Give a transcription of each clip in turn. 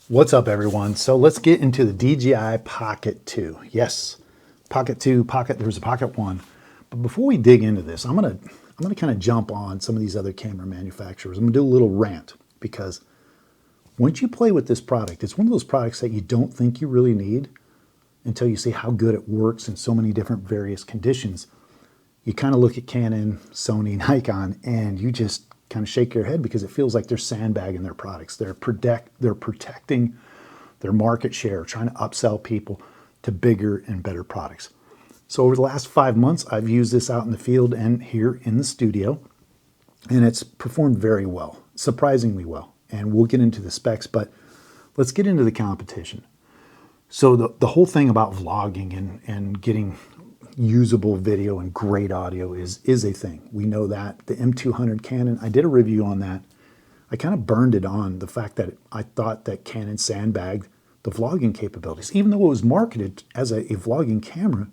What's up, everyone? So let's get into the DJI Pocket 2. Yes, Pocket 2, there's a Pocket 1. But before we dig into this, I'm gonna kind of jump on some of these other camera manufacturers. I'm gonna do a little rant because once you play with this product, it's one of those products that you don't think you really need until you see how good it works in so many different various conditions. You kind of look at Canon, Sony, Nikon, and you just kind of shake your head because it feels like they're sandbagging their products. They're protecting their market share, trying to upsell people to bigger and better products. So over the last 5 months, I've used this out in the field and here in the studio, and it's performed very well, surprisingly well. And we'll get into the specs, but let's get into the competition. So the whole thing about vlogging and getting usable video and great audio is a thing. We know that. The M200 Canon, I did a review on that. I kind of burned it on the fact that I thought that Canon sandbagged the vlogging capabilities. Even though it was marketed as a vlogging camera,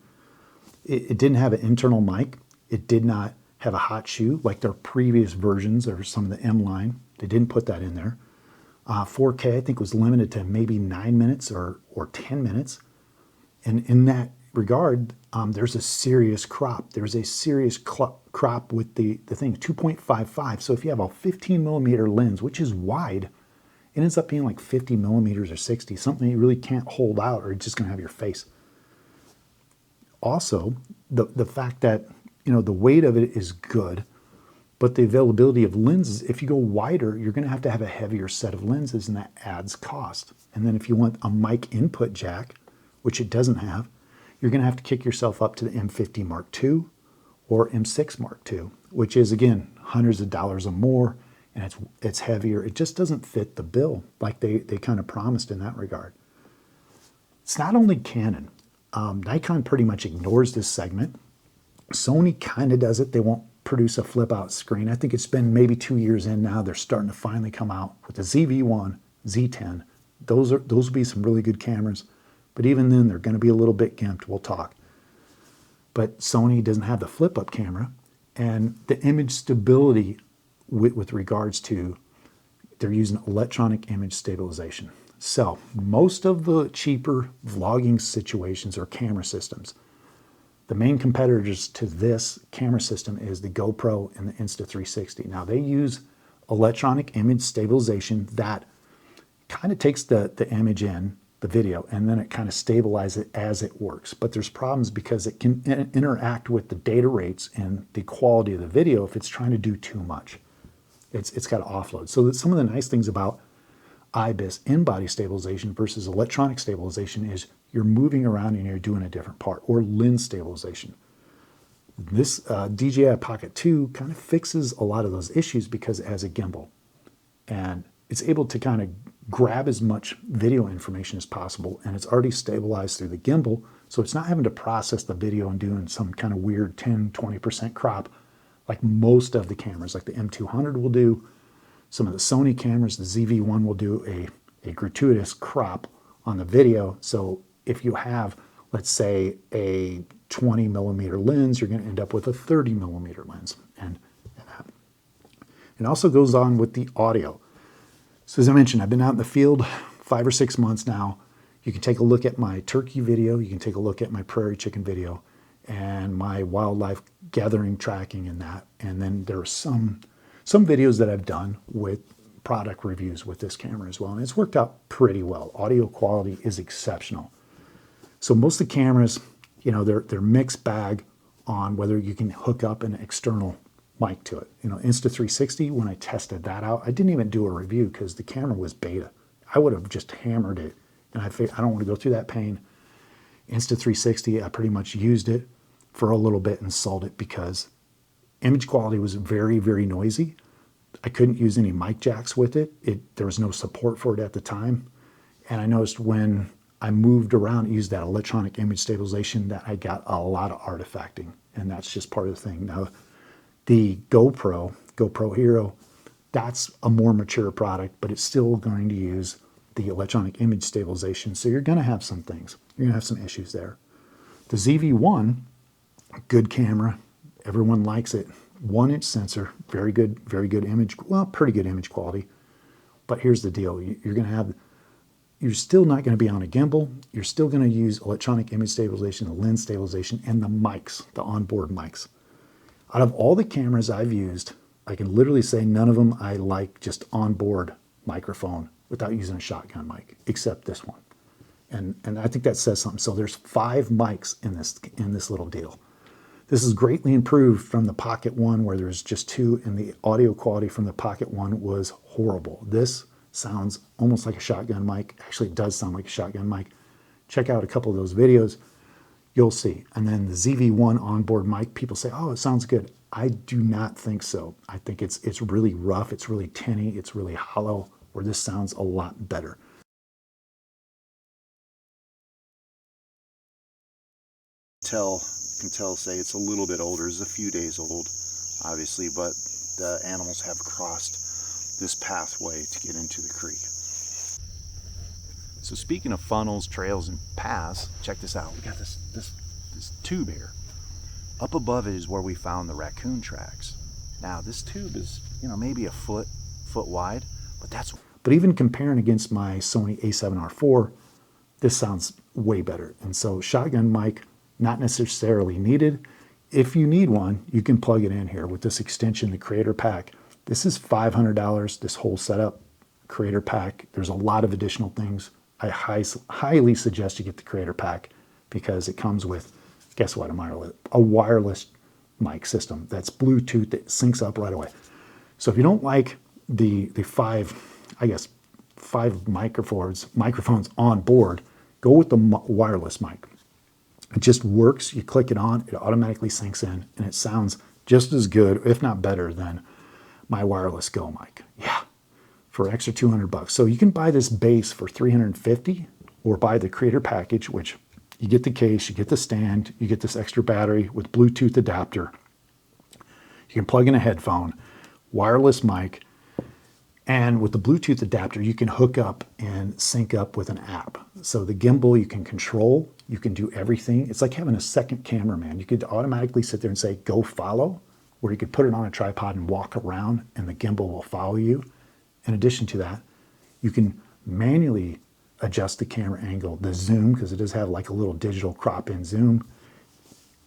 it didn't have an internal mic. It did not have a hot shoe like their previous versions or some of the M line. They didn't put that in there. 4K, I think, was limited to maybe 9 minutes or 10 minutes. And in that regard, there's a serious crop. There's a serious crop with the thing, 2.55. So if you have a 15 millimeter lens, which is wide, it ends up being like 50 millimeters or 60, something you really can't hold out or it's just gonna have your face. Also, the fact that, the weight of it is good, but the availability of lenses, if you go wider, you're gonna have to have a heavier set of lenses and that adds cost. And then if you want a mic input jack, which it doesn't have, you're going to have to kick yourself up to the M50 Mark II or M6 Mark II, which is, again, hundreds of dollars or more, and it's heavier. It just doesn't fit the bill like they kind of promised in that regard. It's not only Canon. Nikon pretty much ignores this segment. Sony kind of does it. They won't produce a flip-out screen. I think it's been maybe 2 years in now. They're starting to finally come out with the ZV-1, Z10. Those will be some really good cameras. But even then, they're going to be a little bit gimped. We'll talk. But Sony doesn't have the flip-up camera. And the image stability with regards to, they're using electronic image stabilization. So most of the cheaper vlogging situations or camera systems, the main competitors to this camera system is the GoPro and the Insta360. Now, they use electronic image stabilization that kind of takes the image in, the video, and then it kind of stabilizes it as it works. But there's problems because it can interact with the data rates and the quality of the video if it's trying to do too much. It's got to offload. So some of the nice things about IBIS, in-body stabilization versus electronic stabilization, is you're moving around and you're doing a different part, or lens stabilization. This DJI Pocket 2 kind of fixes a lot of those issues because it has a gimbal. And it's able to kind of grab as much video information as possible, and it's already stabilized through the gimbal, so it's not having to process the video and doing some kind of weird 10-20% crop like most of the cameras, like the M200 will do. Some of the Sony cameras, the ZV-1 will do a gratuitous crop on the video. So if you have, let's say, a 20 millimeter lens, you're going to end up with a 30 millimeter lens. And that. It also goes on with the audio. So as I mentioned, I've been out in the field 5 or 6 months now. You can take a look at my turkey video. You can take a look at my prairie chicken video and my wildlife gathering tracking and that. And then there are some videos that I've done with product reviews with this camera as well. And it's worked out pretty well. Audio quality is exceptional. So most of the cameras, they're mixed bag on whether you can hook up an external mic to it. Insta360, when I tested that out, I didn't even do a review because the camera was beta. I would have just hammered it, and I don't want to go through that pain. Insta360, I pretty much used it for a little bit and sold it because image quality was very, very noisy. I couldn't use any mic jacks with it. There was no support for it at the time. And I noticed when I moved around, used that electronic image stabilization, that I got a lot of artifacting, and that's just part of the thing. Now, the GoPro Hero, that's a more mature product, but it's still going to use the electronic image stabilization. So you're going to have some things. You're going to have some issues there. The ZV-1, good camera. Everyone likes it. 1-inch sensor, very good image, well, pretty good image quality. But here's the deal. You're going to have you're still not going to be on a gimbal. You're still going to use electronic image stabilization, the lens stabilization, and the mics, the onboard mics. Out of all the cameras I've used, I can literally say none of them I like just onboard microphone without using a shotgun mic, except this one. And I think that says something. So there's 5 mics in this little deal. This is greatly improved from the Pocket 1 where there's just 2, and the audio quality from the Pocket 1 was horrible. This sounds almost like a shotgun mic. Actually, it does sound like a shotgun mic. Check out a couple of those videos. You'll see. And then the ZV-1 onboard mic, people say, oh, it sounds good. I do not think so. I think it's really rough, it's really tinny, it's really hollow, where this sounds a lot better. Can tell, say it's a little bit older. It's a few days old, obviously, but the animals have crossed this pathway to get into the creek. So speaking of funnels, trails, and paths, check this out. We got this tube here. Up above it is where we found the raccoon tracks. Now this tube is, maybe a foot wide, but even comparing against my Sony a7R4, this sounds way better. And so shotgun mic, not necessarily needed. If you need one, you can plug it in here with this extension, the Creator Pack. This is $500, this whole setup, Creator Pack. There's a lot of additional things. I highly suggest you get the Creator Pack because it comes with, guess what, a wireless mic system that's Bluetooth that syncs up right away. So if you don't like the 5 microphones on board, go with the wireless mic. It just works. You click it on, it automatically syncs in, and it sounds just as good, if not better, than my wireless Go mic. Yeah, for an extra $200. So you can buy this base for $350, or buy the Creator Package, which you get the case, you get the stand, you get this extra battery with Bluetooth adapter. You can plug in a headphone, wireless mic, and with the Bluetooth adapter, you can hook up and sync up with an app. So the gimbal you can control, you can do everything. It's like having a second cameraman. You could automatically sit there and say, go follow, or you could put it on a tripod and walk around and the gimbal will follow you. In addition to that, you can manually adjust the camera angle, the zoom, because it does have like a little digital crop in zoom,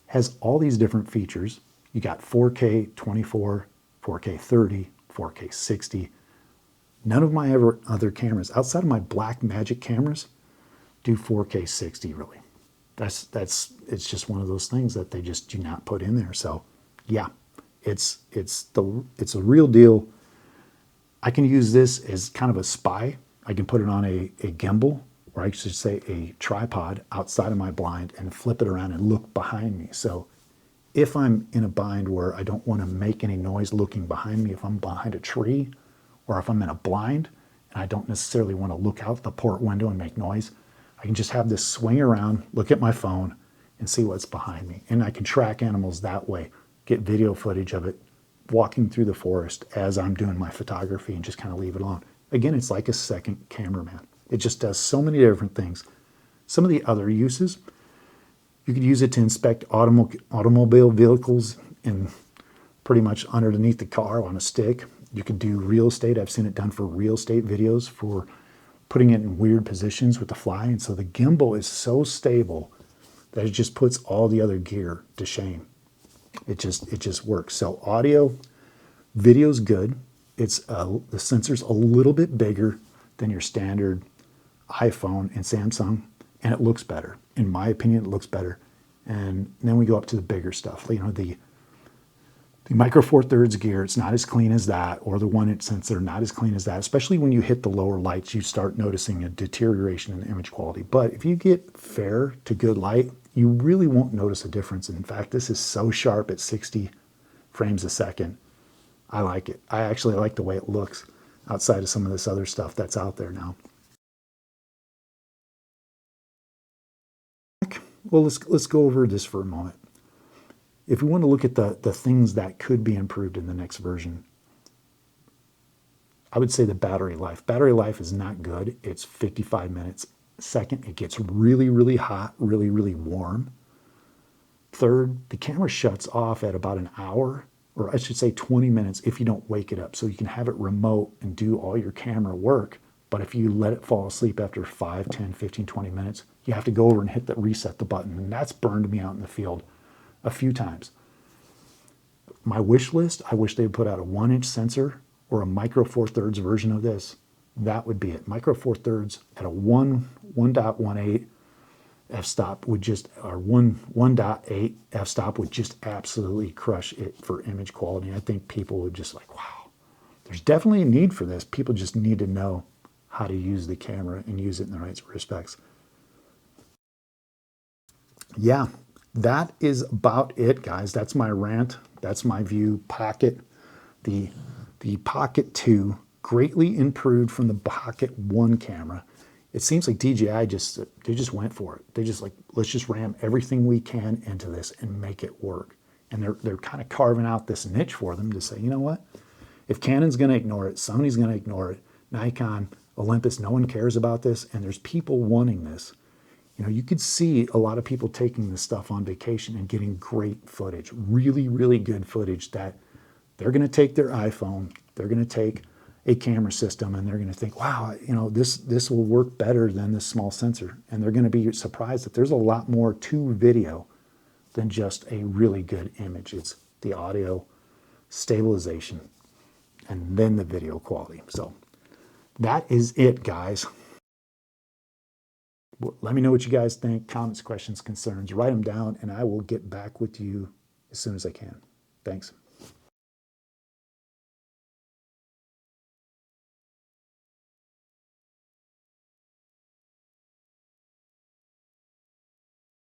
has all these different features. You got 4K 24, 4K 30, 4K 60. None of my other cameras, outside of my Blackmagic cameras, do 4K 60 really. It's just one of those things that they just do not put in there. So yeah, it's a real deal. I can use this as kind of a spy. I can put it on a gimbal, or I should say a tripod outside of my blind and flip it around and look behind me. So if I'm in a bind where I don't want to make any noise looking behind me, if I'm behind a tree, or if I'm in a blind and I don't necessarily want to look out the port window and make noise, I can just have this swing around, look at my phone, and see what's behind me. And I can track animals that way, get video footage of it walking through the forest as I'm doing my photography and just kind of leave it alone. Again, it's like a second cameraman. It just does so many different things. Some of the other uses, you could use it to inspect automobile vehicles and pretty much underneath the car on a stick. You could do real estate. I've seen it done for real estate videos, for putting it in weird positions with the fly. And so the gimbal is so stable that it just puts all the other gear to shame. It just works. So audio, video's good. The sensor's a little bit bigger than your standard iPhone and Samsung, and it looks better. In my opinion, it looks better. And then we go up to the bigger stuff. The Micro Four Thirds gear, it's not as clean as that, or the 1-inch sensor, not as clean as that. Especially when you hit the lower lights, you start noticing a deterioration in image quality. But if you get fair to good light, you really won't notice a difference. In fact, this is so sharp at 60 frames a second. I like it. I actually like the way it looks outside of some of this other stuff that's out there now. Well, let's go over this for a moment. If we want to look at the things that could be improved in the next version, I would say the battery life. Battery life is not good. It's 55 minutes. Second, it gets really, really hot, really, really warm. Third, the camera shuts off at about an hour, or I should say 20 minutes if you don't wake it up. So you can have it remote and do all your camera work, But if you let it fall asleep after 5, 10, 15, 20 minutes, you have to go over and hit the reset the button. And that's burned me out in the field a few times. My wish list, I wish they would put out a 1-inch sensor or a micro 4/3 version of this. That would be it. Micro 4/3 at a 1.18 f-stop would just, or 1.8 f-stop would just absolutely crush it for image quality. I think people would just like, wow, there's definitely a need for this. People just need to know how to use the camera and use it in the right respects. Yeah, that is about it, guys. That's my rant. That's my view. Pocket, the Pocket 2 greatly improved from the Pocket 1 camera. It seems like DJI they just went for it. They just like, let's just ram everything we can into this and make it work. And they're kind of carving out this niche for them to say, you know what? If Canon's going to ignore it, Sony's going to ignore it, Nikon, Olympus, no one cares about this, and there's people wanting this. You know, you could see a lot of people taking this stuff on vacation and getting great footage, really, really good footage that they're going to take their iPhone, they're going to take a camera system, and they're going to think, wow, you know, this will work better than this small sensor. And they're going to be surprised that there's a lot more to video than just a really good image. It's the audio stabilization and then the video quality. So that is it, guys. Let me know what you guys think. Comments, questions, concerns. Write them down, and I will get back with you as soon as I can. Thanks.